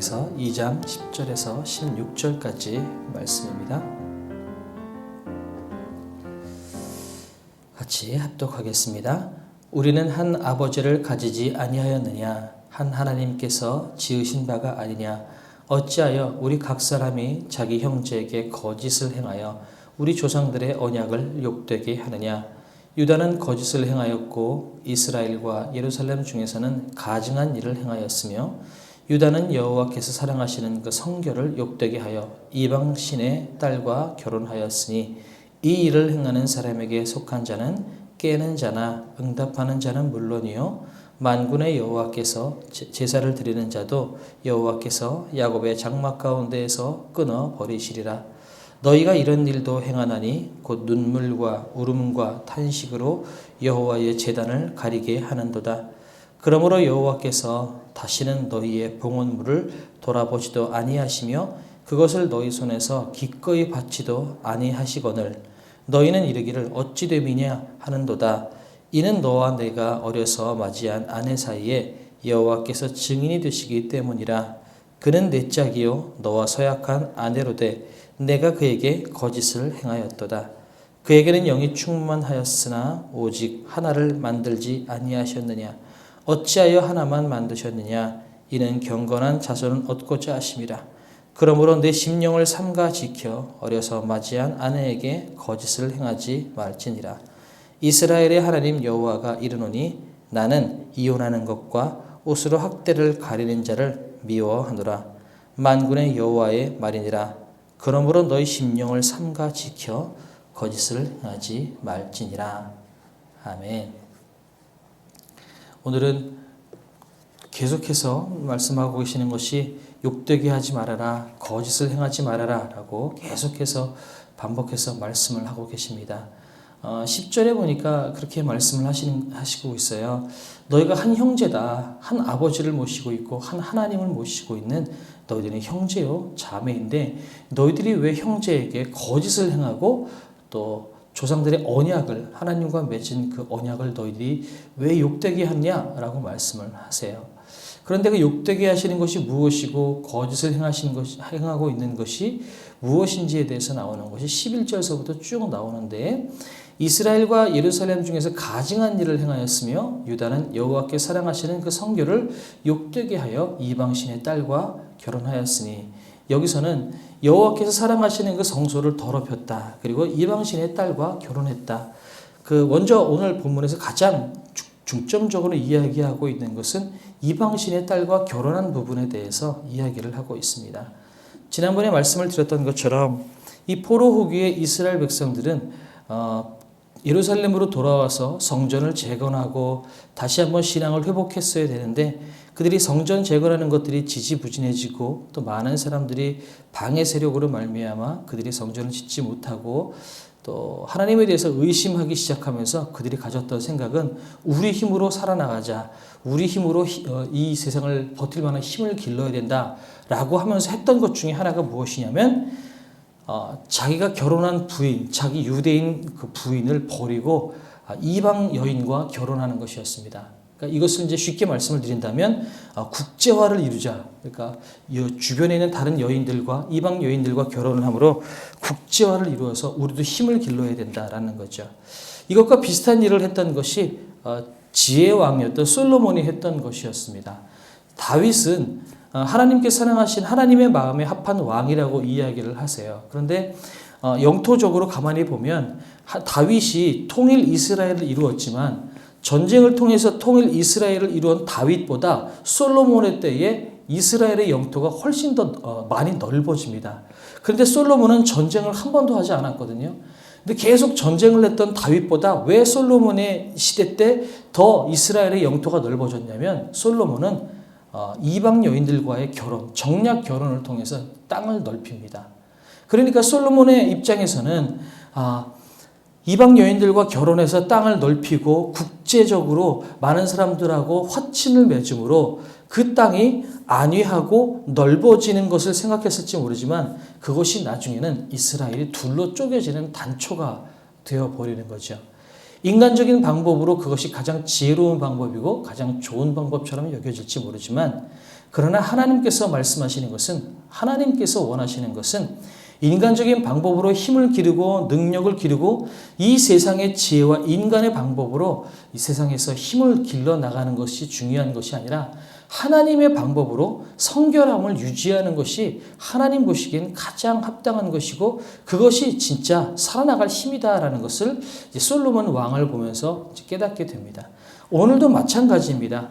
요한계시서 2장 10절에서 16절까지 말씀입니다. 같이 합독하겠습니다. 우리는 한 아버지를 가지지 아니하였느냐? 한 하나님께서 지으신 바가 아니냐? 어찌하여 우리 각 사람이 자기 형제에게 거짓을 행하여 우리 조상들의 언약을 욕되게 하느냐? 유다는 거짓을 행하였고 이스라엘과 예루살렘 중에서는 가증한 일을 행하였으며 유다는 여호와께서 사랑하시는 그 성결을 욕되게 하여 이방 신의 딸과 결혼하였으니 이 일을 행하는 사람에게 속한 자는 깨는 자나 응답하는 자는 물론이요 만군의 여호와께서 제사를 드리는 자도 여호와께서 야곱의 장막 가운데에서 끊어 버리시리라. 너희가 이런 일도 행하나니 곧 눈물과 울음과 탄식으로 여호와의 제단을 가리게 하는도다. 그러므로 여호와께서 다시는 너희의 봉헌물을 돌아보지도 아니하시며 그것을 너희 손에서 기꺼이 받지도 아니하시거늘 너희는 이르기를 어찌 됨이냐 하는도다. 이는 너와 내가 어려서 맞이한 아내 사이에 여호와께서 증인이 되시기 때문이라. 그는 내 짝이요 너와 서약한 아내로되 내가 그에게 거짓을 행하였도다. 그에게는 영이 충만하였으나 오직 하나를 만들지 아니하셨느냐? 어찌하여 하나만 만드셨느냐? 이는 경건한 자손을 얻고자 하심이라. 그러므로 내 심령을 삼가 지켜 어려서 맞이한 아내에게 거짓을 행하지 말지니라. 이스라엘의 하나님 여호와가 이르노니 나는 이혼하는 것과 옷으로 학대를 가리는 자를 미워하노라. 만군의 여호와의 말이니라. 그러므로 너희 심령을 삼가 지켜 거짓을 행하지 말지니라. 아멘. 오늘은 계속해서 말씀하고 계시는 것이 욕되게 하지 말아라, 거짓을 행하지 말아라 라고 계속해서 반복해서 말씀을 하고 계십니다. 10절에 보니까 그렇게 말씀을 하시고 있어요. 너희가 한 형제다. 한 아버지를 모시고 있고 한 하나님을 모시고 있는 너희들은 형제요 자매인데 너희들이 왜 형제에게 거짓을 행하고 또 조상들의 언약을 하나님과 맺은 그 언약을 너희들이 왜 욕되게 하냐라고 말씀을 하세요. 그런데 그 욕되게 하시는 것이 무엇이고 거짓을 행하고 있는 것이 무엇인지에 대해서 나오는 것이 11절서부터 쭉 나오는데 이스라엘과 예루살렘 중에서 가증한 일을 행하였으며 유다는 여호와께 사랑하시는 그 성결을 욕되게 하여 이방신의 딸과 결혼하였으니 여기서는 여호와께서 사랑하시는 그 성소를 더럽혔다. 그리고 이방신의 딸과 결혼했다. 그 먼저 오늘 본문에서 가장 중점적으로 이야기하고 있는 것은 이방신의 딸과 결혼한 부분에 대해서 이야기를 하고 있습니다. 지난번에 말씀을 드렸던 것처럼 이 포로 후기의 이스라엘 백성들은 예루살렘으로 돌아와서 성전을 재건하고 다시 한번 신앙을 회복했어야 되는데 그들이 성전 재건하는 것들이 지지부진해지고 또 많은 사람들이 방해 세력으로 말미암아 그들이 성전을 짓지 못하고 또 하나님에 대해서 의심하기 시작하면서 그들이 가졌던 생각은 우리 힘으로 살아나가자, 우리 힘으로 이 세상을 버틸 만한 힘을 길러야 된다라고 하면서 했던 것 중에 하나가 무엇이냐면 자기가 결혼한 부인, 자기 유대인 그 부인을 버리고 이방 여인과 결혼하는 것이었습니다. 그러니까 이것을 이제 쉽게 말씀을 드린다면 국제화를 이루자. 그러니까 주변에 있는 다른 여인들과 이방 여인들과 결혼을 함으로 국제화를 이루어서 우리도 힘을 길러야 된다라는 거죠. 이것과 비슷한 일을 했던 것이 지혜의 왕이었던 솔로몬이 했던 것이었습니다. 다윗은 하나님께 사랑하신 하나님의 마음에 합한 왕이라고 이야기를 하세요. 그런데 영토적으로 가만히 보면 다윗이 통일 이스라엘을 이루었지만 전쟁을 통해서 통일 이스라엘을 이루은 다윗보다 솔로몬의 때에 이스라엘의 영토가 훨씬 더 많이 넓어집니다. 그런데 솔로몬은 전쟁을 한 번도 하지 않았거든요. 근데 계속 전쟁을 했던 다윗보다 왜 솔로몬의 시대 때 더 이스라엘의 영토가 넓어졌냐면 솔로몬은 이방 여인들과의 결혼, 정략 결혼을 통해서 땅을 넓힙니다. 그러니까 솔로몬의 입장에서는 이방 여인들과 결혼해서 땅을 넓히고 국제적으로 많은 사람들하고 화친을 맺음으로 그 땅이 안위하고 넓어지는 것을 생각했을지 모르지만 그것이 나중에는 이스라엘이 둘로 쪼개지는 단초가 되어버리는 거죠. 인간적인 방법으로 그것이 가장 지혜로운 방법이고 가장 좋은 방법처럼 여겨질지 모르지만 그러나 하나님께서 말씀하시는 것은, 하나님께서 원하시는 것은 인간적인 방법으로 힘을 기르고 능력을 기르고 이 세상의 지혜와 인간의 방법으로 이 세상에서 힘을 길러 나가는 것이 중요한 것이 아니라 하나님의 방법으로 성결함을 유지하는 것이 하나님 보시기엔 가장 합당한 것이고 그것이 진짜 살아나갈 힘이다라는 것을 이제 솔로몬 왕을 보면서 깨닫게 됩니다. 오늘도 마찬가지입니다.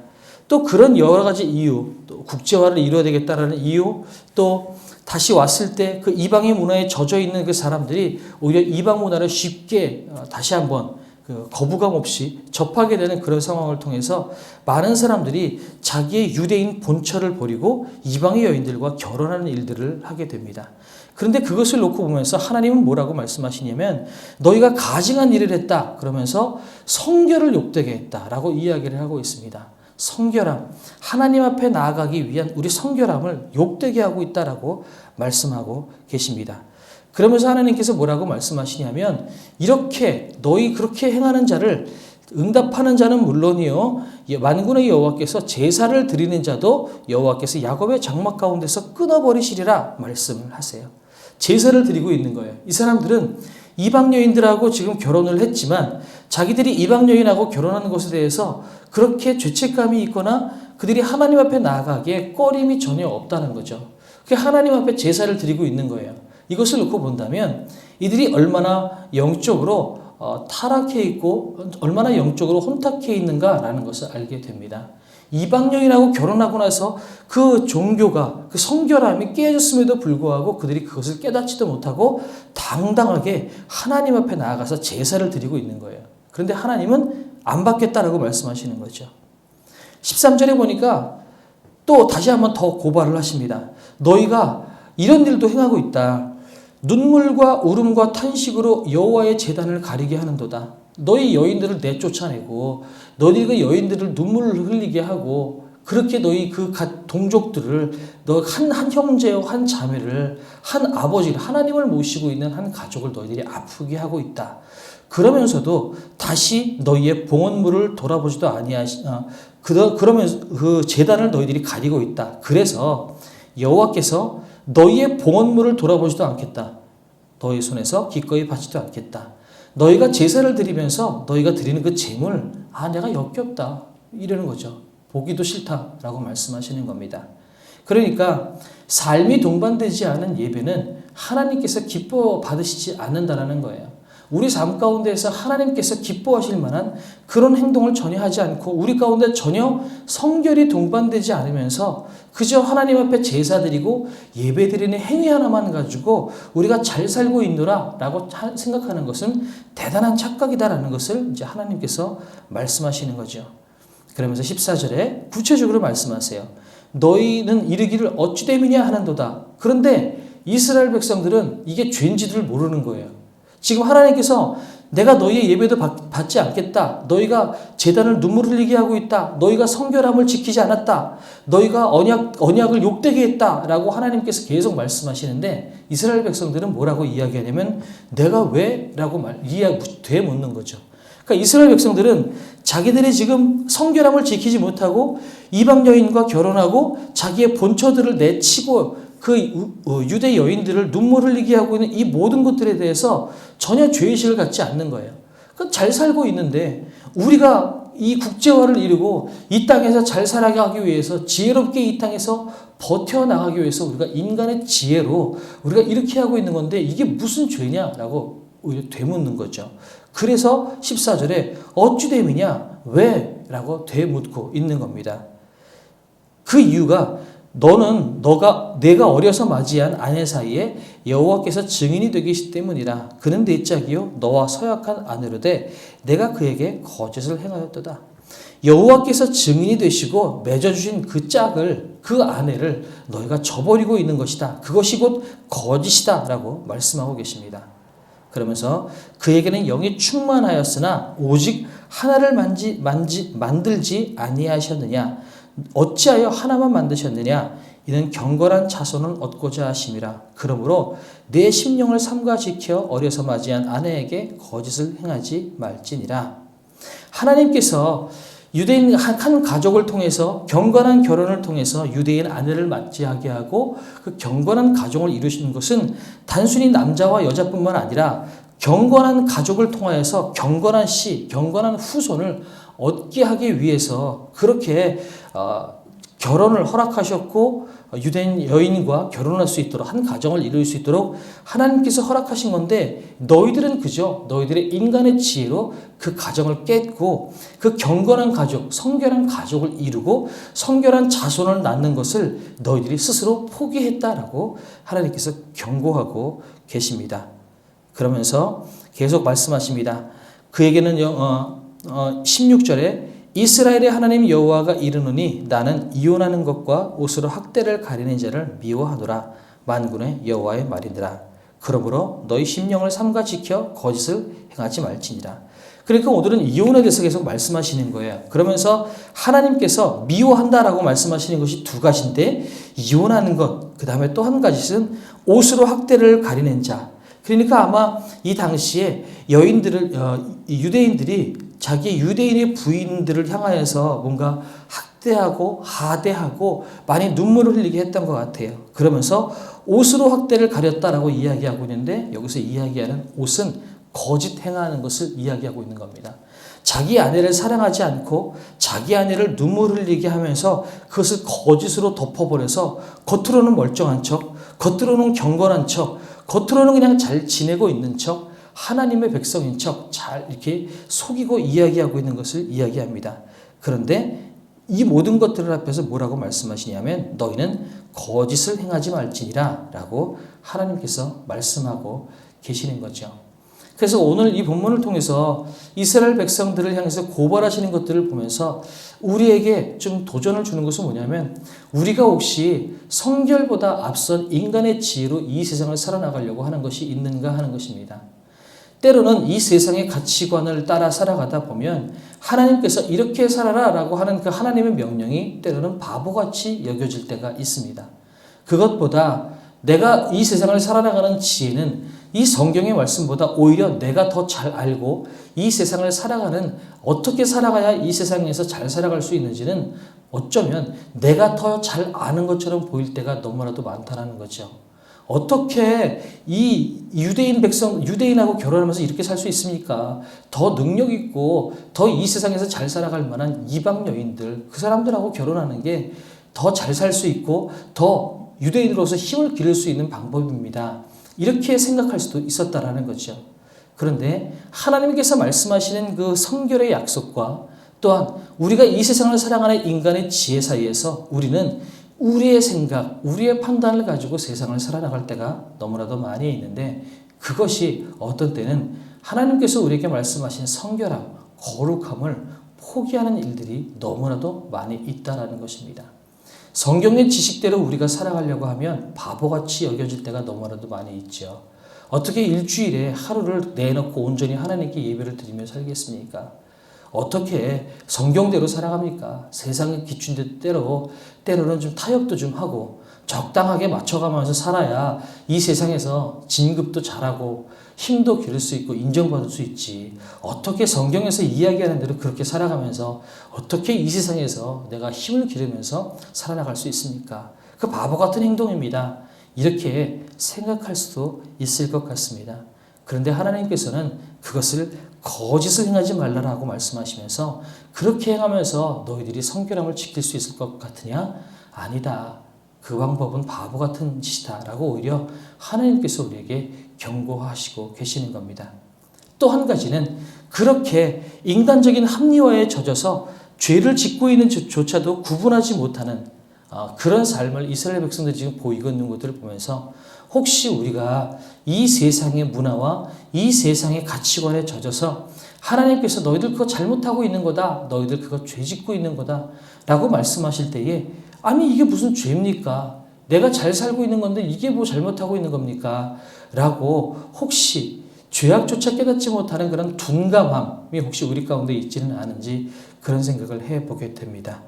또 그런 여러 가지 이유, 또 국제화를 이루어야 되겠다라는 이유, 또 다시 왔을 때 그 이방의 문화에 젖어 있는 그 사람들이 오히려 이방 문화를 쉽게 다시 한번 그 거부감 없이 접하게 되는 그런 상황을 통해서 많은 사람들이 자기의 유대인 본처를 버리고 이방의 여인들과 결혼하는 일들을 하게 됩니다. 그런데 그것을 놓고 보면서 하나님은 뭐라고 말씀하시냐면 너희가 가증한 일을 했다 그러면서 성결을 욕되게 했다라고 이야기를 하고 있습니다. 성결함, 하나님 앞에 나아가기 위한 우리 성결함을 욕되게 하고 있다라고 말씀하고 계십니다. 그러면서 하나님께서 뭐라고 말씀하시냐면 이렇게 너희 그렇게 행하는 자를 응답하는 자는 물론이요 만군의 여호와께서 제사를 드리는 자도 여호와께서 야곱의 장막 가운데서 끊어버리시리라 말씀을 하세요. 제사를 드리고 있는 거예요. 이 사람들은 이방 여인들하고 지금 결혼을 했지만 자기들이 이방 여인하고 결혼하는 것에 대해서 그렇게 죄책감이 있거나 그들이 하나님 앞에 나아가기에 꺼림이 전혀 없다는 거죠. 그게 하나님 앞에 제사를 드리고 있는 거예요. 이것을 놓고 본다면 이들이 얼마나 영적으로 타락해 있고 얼마나 영적으로 혼탁해 있는가라는 것을 알게 됩니다. 이방 여인하고 결혼하고 나서 그 종교가 그 성결함이 깨졌음에도 불구하고 그들이 그것을 깨닫지도 못하고 당당하게 하나님 앞에 나아가서 제사를 드리고 있는 거예요. 그런데 하나님은 안 받겠다라고 말씀하시는 거죠. 13절에 보니까 또 다시 한번 더 고발을 하십니다. 너희가 이런 일도 행하고 있다. 눈물과 울음과 탄식으로 여호와의 제단을 가리게 하는도다. 너희 여인들을 내쫓아내고 너희 그 여인들을 눈물을 흘리게 하고 그렇게 너희 그 동족들을 너 한 형제요 한 자매를 한 아버지를 하나님을 모시고 있는 한 가족을 너희들이 아프게 하고 있다. 그러면서도 다시 너희의 봉헌물을 돌아보지도 그러면서 그 제단을 너희들이 가리고 있다. 그래서 여호와께서 너희의 봉헌물을 돌아보지도 않겠다. 너희 손에서 기꺼이 받지도 않겠다. 너희가 제사를 드리면서 너희가 드리는 그 제물 내가 역겹다 이러는 거죠. 보기도 싫다라고 말씀하시는 겁니다. 그러니까 삶이 동반되지 않은 예배는 하나님께서 기뻐 받으시지 않는다라는 거예요. 우리 삶 가운데에서 하나님께서 기뻐하실 만한 그런 행동을 전혀 하지 않고 우리 가운데 전혀 성결이 동반되지 않으면서 그저 하나님 앞에 제사드리고 예배드리는 행위 하나만 가지고 우리가 잘 살고 있노라 라고 생각하는 것은 대단한 착각이다라는 것을 이제 하나님께서 말씀하시는 거죠. 그러면서 14절에 구체적으로 말씀하세요. 너희는 이르기를 어찌 됨이냐 하는도다. 그런데 이스라엘 백성들은 이게 죄인지를 모르는 거예요. 지금 하나님께서 내가 너희의 예배도 받지 않겠다. 너희가 제단을 눈물 흘리게 하고 있다. 너희가 성결함을 지키지 않았다. 너희가 언약을 욕되게 했다. 라고 하나님께서 계속 말씀하시는데 이스라엘 백성들은 뭐라고 이야기하냐면 내가 왜? 라고 되묻는 거죠. 그러니까 이스라엘 백성들은 자기들이 지금 성결함을 지키지 못하고 이방 여인과 결혼하고 자기의 본처들을 내치고 그 유대 여인들을 눈물 흘리게 하고 있는 이 모든 것들에 대해서 전혀 죄의식을 갖지 않는 거예요. 잘 살고 있는데 우리가 이 국제화를 이루고 이 땅에서 잘 살아가기 위해서 지혜롭게 이 땅에서 버텨나가기 위해서 우리가 인간의 지혜로 우리가 이렇게 하고 있는 건데 이게 무슨 죄냐라고 오히려 되묻는 거죠. 그래서 14절에 어찌 됨이냐? 왜? 라고 되묻고 있는 겁니다. 그 이유가 내가 어려서 맞이한 아내 사이에 여호와께서 증인이 되기 때문이라. 그는 내 짝이요 너와 서약한 아내로되 내가 그에게 거짓을 행하였도다. 여호와께서 증인이 되시고 맺어주신 그 짝을 그 아내를 너희가 저버리고 있는 것이다. 그것이 곧 거짓이다 라고 말씀하고 계십니다. 그러면서 그에게는 영이 충만하였으나 오직 하나를 만들지 아니하셨느냐. 어찌하여 하나만 만드셨느냐. 이는 경건한 자손을 얻고자 하심이라. 그러므로 내 심령을 삼가 지켜 어려서 맞이한 아내에게 거짓을 행하지 말지니라. 하나님께서 유대인 한 가족을 통해서 경건한 결혼을 통해서 유대인 아내를 맞이하게 하고 그 경건한 가정을 이루시는 것은 단순히 남자와 여자뿐만 아니라 경건한 가족을 통하여서 경건한 씨, 경건한 후손을 얻게 하기 위해서 그렇게 결혼을 허락하셨고 유대인 여인과 결혼할 수 있도록 한 가정을 이룰 수 있도록 하나님께서 허락하신 건데 너희들은 그저 너희들의 인간의 지혜로 그 가정을 깼고 그 경건한 가족, 성결한 가족을 이루고 성결한 자손을 낳는 것을 너희들이 스스로 포기했다라고 하나님께서 경고하고 계십니다. 그러면서 계속 말씀하십니다. 그에게는 16절에 이스라엘의 하나님 여호와가 이르노니 나는 이혼하는 것과 옷으로 학대를 가리는 자를 미워하노라. 만군의 여호와의 말이니라. 그러므로 너희 심령을 삼가 지켜 거짓을 행하지 말지니라. 그러니까 오늘은 이혼에 대해서 계속 말씀하시는 거예요. 그러면서 하나님께서 미워한다라고 말씀하시는 것이 두 가지인데 이혼하는 것, 그 다음에 또 한 가지는 옷으로 학대를 가리는 자. 그러니까 아마 이 당시에 유대인들이 자기 유대인의 부인들을 향하여서 뭔가 학대하고 하대하고 많이 눈물을 흘리게 했던 것 같아요. 그러면서 옷으로 학대를 가렸다라고 이야기하고 있는데 여기서 이야기하는 옷은 거짓 행하는 것을 이야기하고 있는 겁니다. 자기 아내를 사랑하지 않고 자기 아내를 눈물 흘리게 하면서 그것을 거짓으로 덮어버려서 겉으로는 멀쩡한 척, 겉으로는 경건한 척, 겉으로는 그냥 잘 지내고 있는 척, 하나님의 백성인 척 잘 이렇게 속이고 이야기하고 있는 것을 이야기합니다. 그런데 이 모든 것들을 앞에서 뭐라고 말씀하시냐면 너희는 거짓을 행하지 말지니라 라고 하나님께서 말씀하고 계시는 거죠. 그래서 오늘 이 본문을 통해서 이스라엘 백성들을 향해서 고발하시는 것들을 보면서 우리에게 좀 도전을 주는 것은 뭐냐면 우리가 혹시 성결보다 앞선 인간의 지혜로 이 세상을 살아나가려고 하는 것이 있는가 하는 것입니다. 때로는 이 세상의 가치관을 따라 살아가다 보면 하나님께서 이렇게 살아라 라고 하는 그 하나님의 명령이 때로는 바보같이 여겨질 때가 있습니다. 그것보다 내가 이 세상을 살아나가는 지혜는 이 성경의 말씀보다 오히려 내가 더 잘 알고 이 세상을 살아가는 어떻게 살아가야 이 세상에서 잘 살아갈 수 있는지는 어쩌면 내가 더 잘 아는 것처럼 보일 때가 너무나도 많다는 거죠. 어떻게 이 유대인하고 결혼하면서 이렇게 살 수 있습니까? 더 능력 있고 더 이 세상에서 잘 살아갈 만한 이방 여인들, 그 사람들하고 결혼하는 게 더 잘 살 수 있고 더 유대인으로서 힘을 기를 수 있는 방법입니다. 이렇게 생각할 수도 있었다라는 거죠. 그런데 하나님께서 말씀하시는 그 성결의 약속과 또한 우리가 이 세상을 살아가는 인간의 지혜 사이에서 우리는 우리의 생각, 우리의 판단을 가지고 세상을 살아나갈 때가 너무나도 많이 있는데 그것이 어떤 때는 하나님께서 우리에게 말씀하신 성결함, 거룩함을 포기하는 일들이 너무나도 많이 있다라는 것입니다. 성경의 지식대로 우리가 살아가려고 하면 바보같이 여겨질 때가 너무나도 많이 있죠. 어떻게 일주일에 하루를 내놓고 온전히 하나님께 예배를 드리며 살겠습니까? 어떻게 성경대로 살아갑니까? 세상의 기준대로 때로는 좀 타협도 좀 하고 적당하게 맞춰가면서 살아야 이 세상에서 진급도 잘하고 힘도 기를 수 있고 인정받을 수 있지. 어떻게 성경에서 이야기하는 대로 그렇게 살아가면서 어떻게 이 세상에서 내가 힘을 기르면서 살아나갈 수 있습니까? 그 바보 같은 행동입니다. 이렇게 생각할 수도 있을 것 같습니다. 그런데 하나님께서는 그것을 거짓을 행하지 말라라고 말씀하시면서 그렇게 행하면서 너희들이 성결함을 지킬 수 있을 것 같으냐? 아니다. 그 방법은 바보 같은 짓이다라고 오히려 하나님께서 우리에게 경고하시고 계시는 겁니다. 또 한 가지는 그렇게 인간적인 합리화에 젖어서 죄를 짓고 있는 조차도 구분하지 못하는 그런 삶을 이스라엘 백성들이 지금 보이고 있는 것들을 보면서 혹시 우리가 이 세상의 문화와 이 세상의 가치관에 젖어서 하나님께서 너희들 그거 잘못하고 있는 거다. 너희들 그거 죄 짓고 있는 거다. 라고 말씀하실 때에 아니 이게 무슨 죄입니까? 내가 잘 살고 있는 건데 이게 뭐 잘못하고 있는 겁니까? 라고 혹시 죄악조차 깨닫지 못하는 그런 둔감함이 혹시 우리 가운데 있지는 않은지 그런 생각을 해보게 됩니다.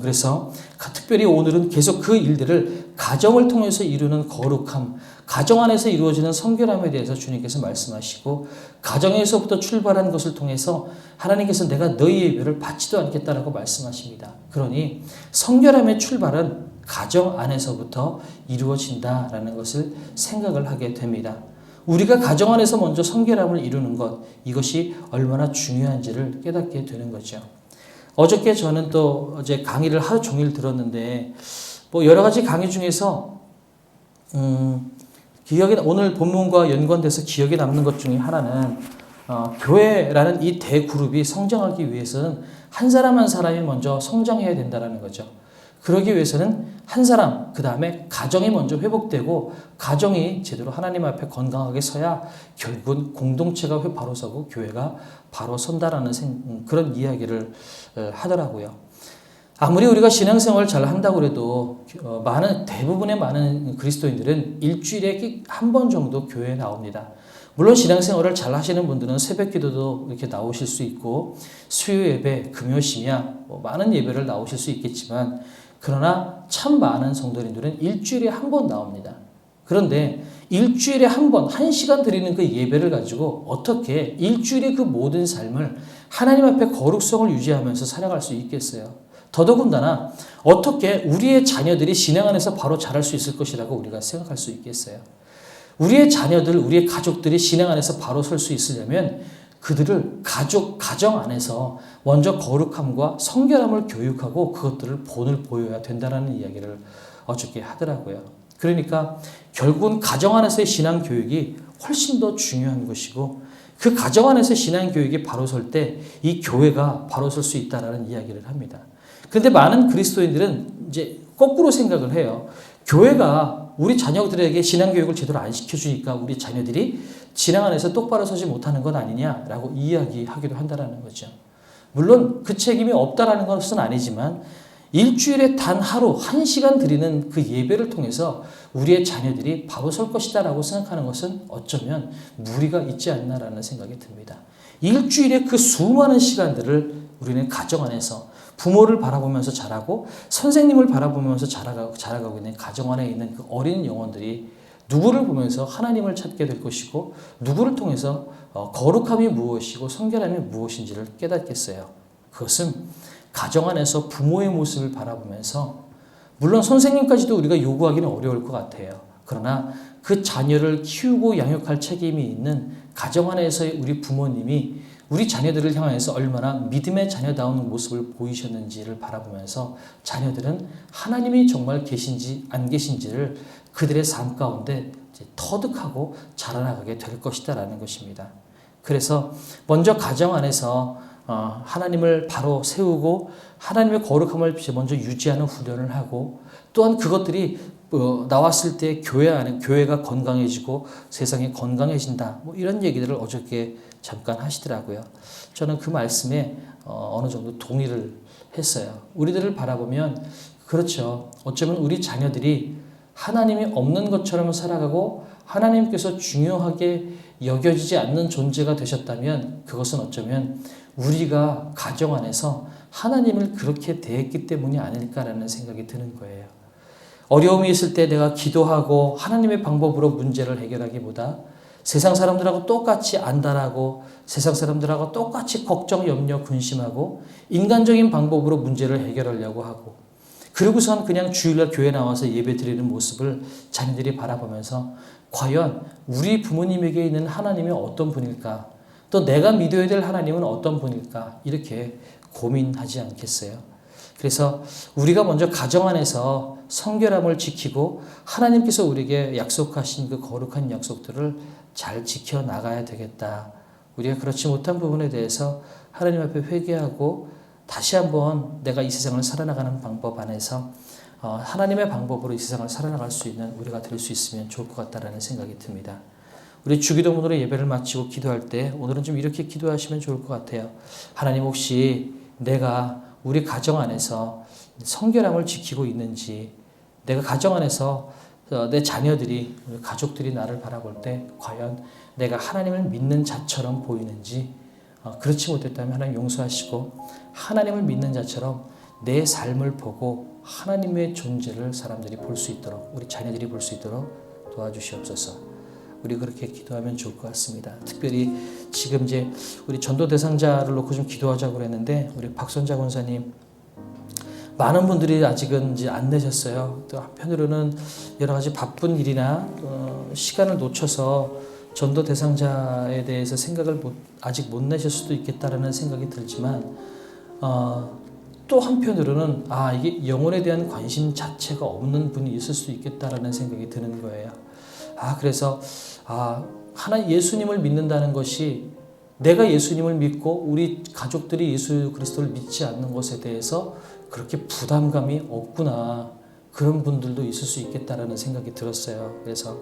그래서 특별히 오늘은 계속 그 일들을 가정을 통해서 이루는 거룩함, 가정 안에서 이루어지는 성결함에 대해서 주님께서 말씀하시고 가정에서부터 출발한 것을 통해서 하나님께서 내가 너희 예배를 받지도 않겠다라고 말씀하십니다. 그러니 성결함의 출발은 가정 안에서부터 이루어진다라는 것을 생각을 하게 됩니다. 우리가 가정 안에서 먼저 성결함을 이루는 것, 이것이 얼마나 중요한지를 깨닫게 되는 거죠. 어저께 저는 또 어제 강의를 하루 종일 들었는데 여러 가지 강의 중에서 오늘 본문과 연관돼서 기억에 남는 것 중에 하나는 교회라는 이 대그룹이 성장하기 위해서는 한 사람 한 사람이 먼저 성장해야 된다는 거죠. 그러기 위해서는 한 사람, 그 다음에 가정이 먼저 회복되고 가정이 제대로 하나님 앞에 건강하게 서야 결국은 공동체가 바로 서고 교회가 바로 선다라는 그런 이야기를 하더라고요. 아무리 우리가 신앙생활을 잘 한다고 해도 대부분의 많은 그리스도인들은 일주일에 한 번 정도 교회에 나옵니다. 물론 신앙생활을 잘 하시는 분들은 새벽 기도도 이렇게 나오실 수 있고 수요 예배, 금요 심야 많은 예배를 나오실 수 있겠지만 그러나 참 많은 성도님들은 일주일에 한 번 나옵니다. 그런데 일주일에 한 번, 1시간 드리는 그 예배를 가지고 어떻게 일주일의 그 모든 삶을 하나님 앞에 거룩성을 유지하면서 살아갈 수 있겠어요? 더더군다나 어떻게 우리의 자녀들이 신앙 안에서 바로 자랄 수 있을 것이라고 우리가 생각할 수 있겠어요? 우리의 자녀들, 우리의 가족들이 신앙 안에서 바로 설 수 있으려면 그들을 가정 안에서 먼저 거룩함과 성결함을 교육하고 그것들을 본을 보여야 된다는 이야기를 어저께 하더라고요. 그러니까 결국은 가정 안에서의 신앙 교육이 훨씬 더 중요한 것이고 그 가정 안에서 신앙 교육이 바로 설 때 이 교회가 바로 설 수 있다는 이야기를 합니다. 그런데 많은 그리스도인들은 이제 거꾸로 생각을 해요. 교회가 우리 자녀들에게 신앙 교육을 제대로 안 시켜주니까 우리 자녀들이 신앙 안에서 똑바로 서지 못하는 것 아니냐라고 이야기하기도 한다는 거죠. 물론 그 책임이 없다라는 것은 아니지만 일주일에 단 하루 1시간 드리는 그 예배를 통해서 우리의 자녀들이 바로 설 것이다라고 생각하는 것은 어쩌면 무리가 있지 않나라는 생각이 듭니다. 일주일에 그 수많은 시간들을 우리는 가정 안에서 부모를 바라보면서 자라고 선생님을 바라보면서 자라가고 있는 가정 안에 있는 그 어린 영혼들이 누구를 보면서 하나님을 찾게 될 것이고 누구를 통해서 거룩함이 무엇이고 성결함이 무엇인지를 깨닫겠어요. 그것은 가정 안에서 부모의 모습을 바라보면서 물론 선생님까지도 우리가 요구하기는 어려울 것 같아요. 그러나 그 자녀를 키우고 양육할 책임이 있는 가정 안에서의 우리 부모님이 우리 자녀들을 향해서 얼마나 믿음의 자녀다운 모습을 보이셨는지를 바라보면서 자녀들은 하나님이 정말 계신지 안 계신지를 그들의 삶 가운데 터득하고 자라나가게 될 것이다라는 것입니다. 그래서 먼저 가정 안에서 하나님을 바로 세우고 하나님의 거룩함을 먼저 유지하는 훈련을 하고 또한 그것들이 나왔을 때 교회가 건강해지고 세상이 건강해진다. 이런 얘기들을 어저께 잠깐 하시더라고요. 저는 그 말씀에 어느 정도 동의를 했어요. 우리들을 바라보면 그렇죠. 어쩌면 우리 자녀들이 하나님이 없는 것처럼 살아가고 하나님께서 중요하게 여겨지지 않는 존재가 되셨다면 그것은 어쩌면 우리가 가정 안에서 하나님을 그렇게 대했기 때문이 아닐까라는 생각이 드는 거예요. 어려움이 있을 때 내가 기도하고 하나님의 방법으로 문제를 해결하기보다 세상 사람들하고 똑같이 안달하고 세상 사람들하고 똑같이 걱정, 염려, 근심하고 인간적인 방법으로 문제를 해결하려고 하고 그리고선 그냥 주일날 교회 나와서 예배 드리는 모습을 자녀들이 바라보면서 과연 우리 부모님에게 있는 하나님이 어떤 분일까? 또 내가 믿어야 될 하나님은 어떤 분일까? 이렇게 고민하지 않겠어요? 그래서 우리가 먼저 가정 안에서 성결함을 지키고 하나님께서 우리에게 약속하신 그 거룩한 약속들을 잘 지켜나가야 되겠다. 우리가 그렇지 못한 부분에 대해서 하나님 앞에 회개하고 다시 한번 내가 이 세상을 살아나가는 방법 안에서 하나님의 방법으로 이 세상을 살아나갈 수 있는 우리가 될 수 있으면 좋을 것 같다라는 생각이 듭니다. 우리 주기도문으로 예배를 마치고 기도할 때 오늘은 좀 이렇게 기도하시면 좋을 것 같아요. 하나님 혹시 내가 우리 가정 안에서 성결함을 지키고 있는지 내가 가정 안에서 내 자녀들이 우리 가족들이 나를 바라볼 때 과연 내가 하나님을 믿는 자처럼 보이는지 그렇지 못했다면 하나님 용서하시고 하나님을 믿는 자처럼 내 삶을 보고 하나님의 존재를 사람들이 볼 수 있도록 우리 자녀들이 볼 수 있도록 도와주시옵소서. 우리 그렇게 기도하면 좋을 것 같습니다. 특별히 지금 이제 우리 전도 대상자를 놓고 좀 기도하자고 그랬는데 우리 박선자 권사님 많은 분들이 아직은 이제 안 내셨어요. 또 한편으로는 여러 가지 바쁜 일이나 시간을 놓쳐서 전도 대상자에 대해서 생각을 아직 못 내실 수도 있겠다라는 생각이 들지만 또 한편으로는 이게 영혼에 대한 관심 자체가 없는 분이 있을 수 있겠다라는 생각이 드는 거예요. 그래서 하나 예수님을 믿는다는 것이 내가 예수님을 믿고 우리 가족들이 예수 그리스도를 믿지 않는 것에 대해서 그렇게 부담감이 없구나. 그런 분들도 있을 수 있겠다라는 생각이 들었어요. 그래서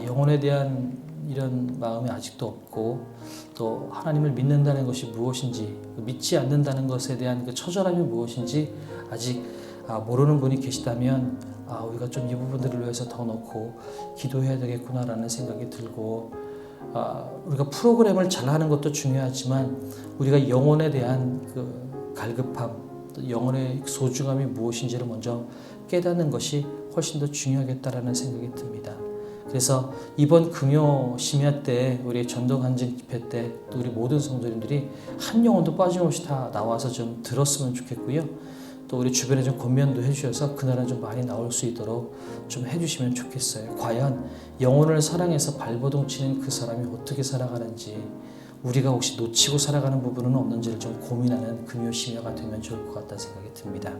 영혼에 대한 이런 마음이 아직도 없고 또 하나님을 믿는다는 것이 무엇인지 믿지 않는다는 것에 대한 그 처절함이 무엇인지 아직 모르는 분이 계시다면 우리가 좀 이 부분들을 위해서 더 넣고 기도해야 되겠구나라는 생각이 들고 우리가 프로그램을 잘하는 것도 중요하지만 우리가 영혼에 대한 그 갈급함 영혼의 소중함이 무엇인지를 먼저 깨닫는 것이 훨씬 더 중요하겠다라는 생각이 듭니다. 그래서 이번 금요 심야 때 우리 전도간증 집회 때 또 우리 모든 성도님들이 한 영혼도 빠짐없이 다 나와서 좀 들었으면 좋겠고요. 또 우리 주변에 좀 권면도 해주셔서 그날은 좀 많이 나올 수 있도록 좀 해주시면 좋겠어요. 과연 영혼을 사랑해서 발버둥 치는 그 사람이 어떻게 살아가는지 우리가 혹시 놓치고 살아가는 부분은 없는지를 좀 고민하는 금요 심야가 되면 좋을 것 같다는 생각이 듭니다.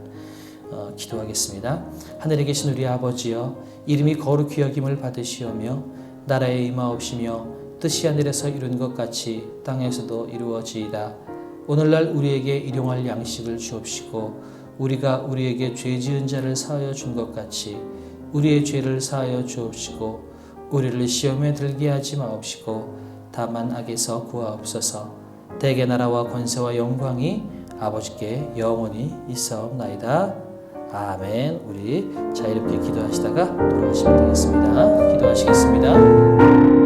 기도하겠습니다. 하늘에 계신 우리 아버지여 이름이 거룩히 여김을 받으시오며 나라에 임하옵시며 뜻이 하늘에서 이룬 것 같이 땅에서도 이루어지이다. 오늘날 우리에게 일용할 양식을 주옵시고 우리가 우리에게 죄 지은 자를 사하여 준 것 같이 우리의 죄를 사하여 주옵시고 우리를 시험에 들게 하지 마옵시고 다만 악에서 구하옵소서. 대개 나라와 권세와 영광이 아버지께 영원히 있사옵나이다. 아멘. 우리 자 이렇게 기도하시다가 돌아가시면 되겠습니다. 기도하시겠습니다.